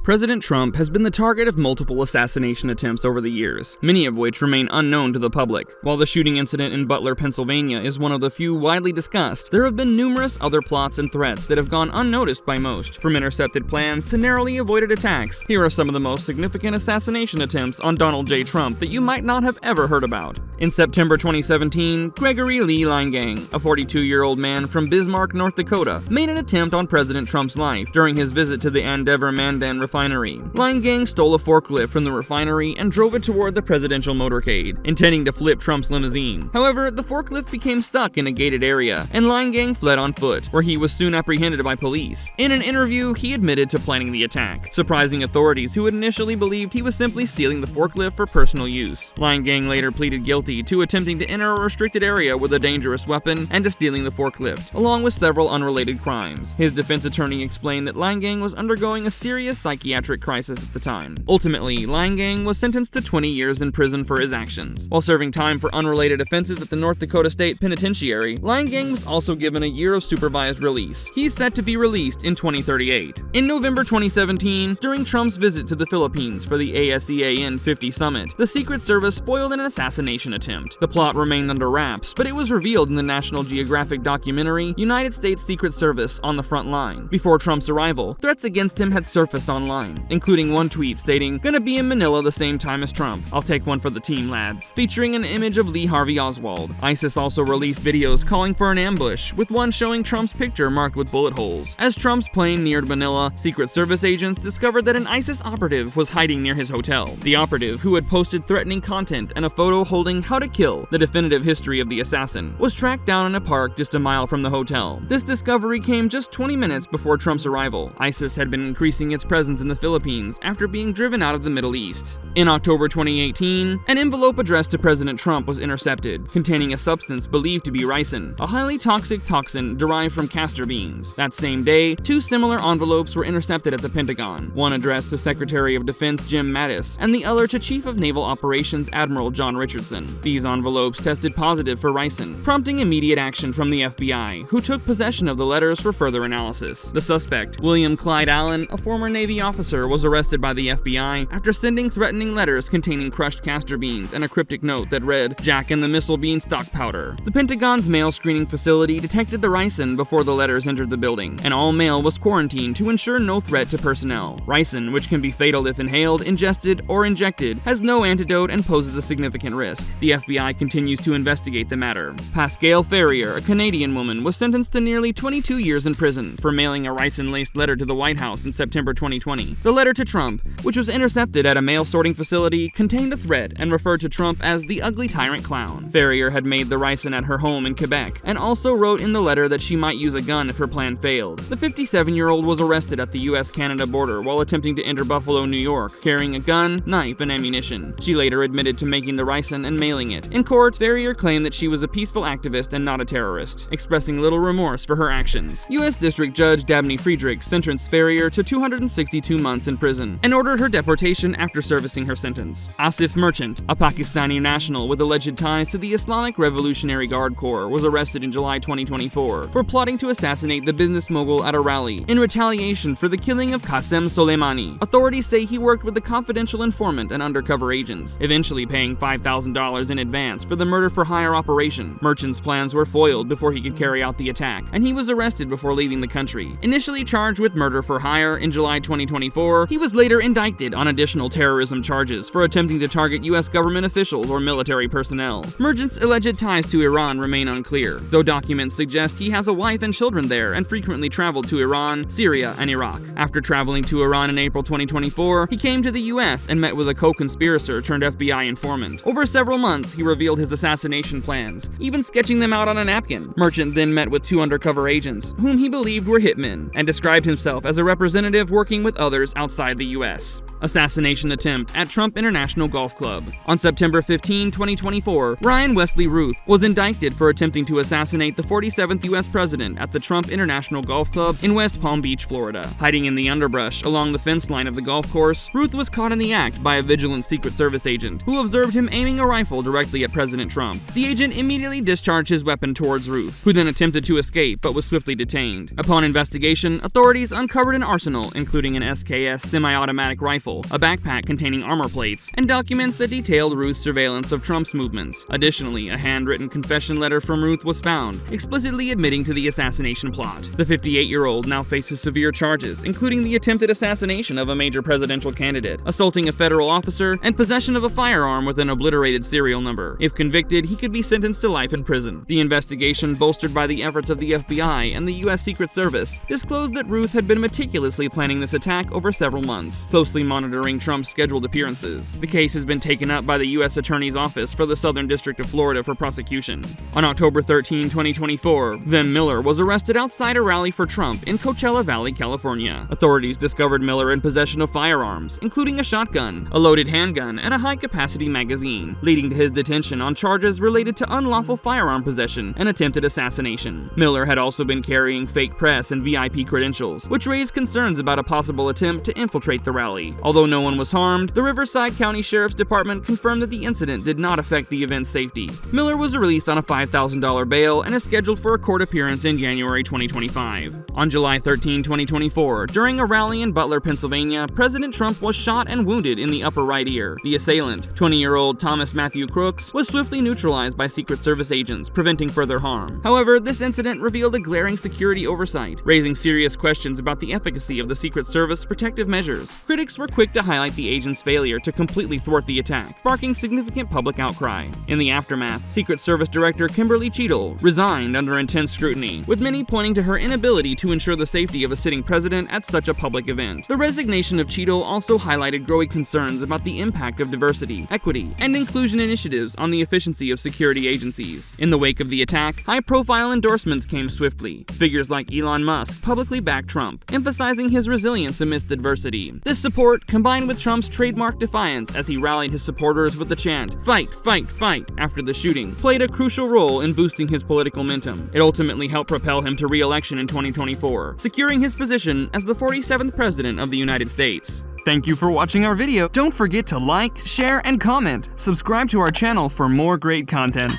President Trump has been the target of multiple assassination attempts over the years, many of which remain unknown to the public. While the shooting incident in Butler, Pennsylvania is one of the few widely discussed, there have been numerous other plots and threats that have gone unnoticed by most, from intercepted plans to narrowly avoided attacks. Here are some of the most significant assassination attempts on Donald J. Trump that you might not have ever heard about. In September 2017, Gregory Lee Langgang, a 42-year-old man from Bismarck, North Dakota, made an attempt on President Trump's life during his visit to the Andeavor-Mandan refinery. Langgang stole a forklift from the refinery and drove it toward the presidential motorcade, intending to flip Trump's limousine. However, the forklift became stuck in a gated area, and Langgang fled on foot, where he was soon apprehended by police. In an interview, he admitted to planning the attack, surprising authorities who had initially believed he was simply stealing the forklift for personal use. Langgang later pleaded guilty to attempting to enter a restricted area with a dangerous weapon and to stealing the forklift, along with several unrelated crimes. His defense attorney explained that Langgang was undergoing a serious psychiatric crisis at the time. Ultimately, Langgang was sentenced to 20 years in prison for his actions. While serving time for unrelated offenses at the North Dakota State Penitentiary, Langgang was also given a year of supervised release. He's set to be released in 2038. In November 2017, during Trump's visit to the Philippines for the ASEAN 50 summit, the Secret Service foiled an assassination attempt. The plot remained under wraps, but it was revealed in the National Geographic documentary United States Secret Service on the Front Line. Before Trump's arrival, threats against him had surfaced online, including one tweet stating, "Gonna be in Manila the same time as Trump. I'll take one for the team, lads," featuring an image of Lee Harvey Oswald. ISIS also released videos calling for an ambush, with one showing Trump's picture marked with bullet holes. As Trump's plane neared Manila, Secret Service agents discovered that an ISIS operative was hiding near his hotel. The operative, who had posted threatening content and a photo holding "How to Kill: The Definitive History of the Assassin," was tracked down in a park just a mile from the hotel. This discovery came just 20 minutes before Trump's arrival. ISIS had been increasing its presence in the Philippines after being driven out of the Middle East. In October 2018, an envelope addressed to President Trump was intercepted, containing a substance believed to be ricin, a highly toxic toxin derived from castor beans. That same day, two similar envelopes were intercepted at the Pentagon, one addressed to Secretary of Defense Jim Mattis, and the other to Chief of Naval Operations Admiral John Richardson. These envelopes tested positive for ricin, prompting immediate action from the FBI, who took possession of the letters for further analysis. The suspect, William Clyde Allen, a former Navy officer, was arrested by the FBI after sending threatening letters containing crushed castor beans and a cryptic note that read, "Jack and the Missile Bean Stock Powder." The Pentagon's mail screening facility detected the ricin before the letters entered the building, and all mail was quarantined to ensure no threat to personnel. Ricin, which can be fatal if inhaled, ingested, or injected, has no antidote and poses a significant risk. The FBI continues to investigate the matter. Pascale Fer, a Canadian woman, was sentenced to nearly 22 years in prison for mailing a ricin-laced letter to the White House in September 2020. The letter to Trump, which was intercepted at a mail sorting facility, contained a threat and referred to Trump as the ugly tyrant clown. Fer had made the ricin at her home in Quebec and also wrote in the letter that she might use a gun if her plan failed. The 57-year-old was arrested at the US-Canada border while attempting to enter Buffalo, New York, carrying a gun, knife, and ammunition. She later admitted to making the ricin and mailing it. In court, Fer claimed that she was a peaceful activist and not a terrorist, expressing little remorse for her actions. U.S. District Judge Dabney Friedrich sentenced Fer to 262 months in prison and ordered her deportation after servicing her sentence. Asif Merchant, a Pakistani national with alleged ties to the Islamic Revolutionary Guard Corps, was arrested in July 2024 for plotting to assassinate the business mogul at a rally in retaliation for the killing of Qasem Soleimani. Authorities say he worked with the confidential informant and undercover agents, eventually paying $5,000 in advance for the murder-for-hire operation. Merchant's plans were foiled before he could carry out the attack, and he was arrested before leaving the country. Initially charged with murder for hire in July 2024, he was later indicted on additional terrorism charges for attempting to target U.S. government officials or military personnel. Merchant's alleged ties to Iran remain unclear, though documents suggest he has a wife and children there and frequently traveled to Iran, Syria, and Iraq. After traveling to Iran in April 2024, he came to the U.S. and met with a co-conspirator turned FBI informant. Over several months, he revealed his assassination plans, even sketching them out on a napkin. Merchant then met with two undercover agents, whom he believed were hitmen, and described himself as a representative working with others outside the U.S. Assassination attempt at Trump International Golf Club. On September 15, 2024, Ryan Wesley Ruth was indicted for attempting to assassinate the 47th U.S. president at the Trump International Golf Club in West Palm Beach, Florida. Hiding in the underbrush along the fence line of the golf course, Ruth was caught in the act by a vigilant Secret Service agent who observed him aiming a rifle directly at President Trump. The agent immediately discharged his weapon towards Ruth, who then attempted to escape but was swiftly detained. Upon investigation, authorities uncovered an arsenal including an SKS semi-automatic rifle, a backpack containing armor plates, and documents that detailed Ruth's surveillance of Trump's movements. Additionally, a handwritten confession letter from Ruth was found, explicitly admitting to the assassination plot. The 58-year-old now faces severe charges, including the attempted assassination of a major presidential candidate, assaulting a federal officer, and possession of a firearm with an obliterated serial number. If convicted, he could be sentenced to life in prison. The investigation, bolstered by the efforts of the FBI and the U.S. Secret Service, disclosed that Ruth had been meticulously planning this attack over several months, closely monitoring Trump's scheduled appearances. The case has been taken up by the U.S. Attorney's Office for the Southern District of Florida for prosecution. On October 13, 2024, Vin Miller was arrested outside a rally for Trump in Coachella Valley, California. Authorities discovered Miller in possession of firearms, including a shotgun, a loaded handgun, and a high-capacity magazine, leading to his detention on charges related to unlawful firearm possession and attempted assassination. Miller had also been carrying fake press and VIP credentials, which raised concerns about a possible attempt to infiltrate the rally. Although no one was harmed, the Riverside County Sheriff's Department confirmed that the incident did not affect the event's safety. Miller was released on a $5,000 bail and is scheduled for a court appearance in January 2025. On July 13, 2024, during a rally in Butler, Pennsylvania, President Trump was shot and wounded in the upper right ear. The assailant, 20-year-old Thomas Matthew Crooks, was swiftly neutralized by Secret Service agents, preventing further harm. However, this incident revealed a glaring security oversight, raising serious questions about the efficacy of the Secret Service protective measures. Critics were quick to highlight the agent's failure to completely thwart the attack, sparking significant public outcry. In the aftermath, Secret Service Director Kimberly Cheadle resigned under intense scrutiny, with many pointing to her inability to ensure the safety of a sitting president at such a public event. The resignation of Cheadle also highlighted growing concerns about the impact of diversity, equity, and inclusion initiatives on the efficiency of security agencies. In the wake of the attack, high-profile endorsements came swiftly. Figures like Elon Musk publicly backed Trump, emphasizing his resilience amidst adversity. This support, combined with Trump's trademark defiance as he rallied his supporters with the chant, "Fight, fight, fight," after the shooting, played a crucial role in boosting his political momentum. It ultimately helped propel him to re-election in 2024, securing his position as the 47th President of the United States. Thank you for watching our video. Don't forget to like, share, and comment. Subscribe to our channel for more great content.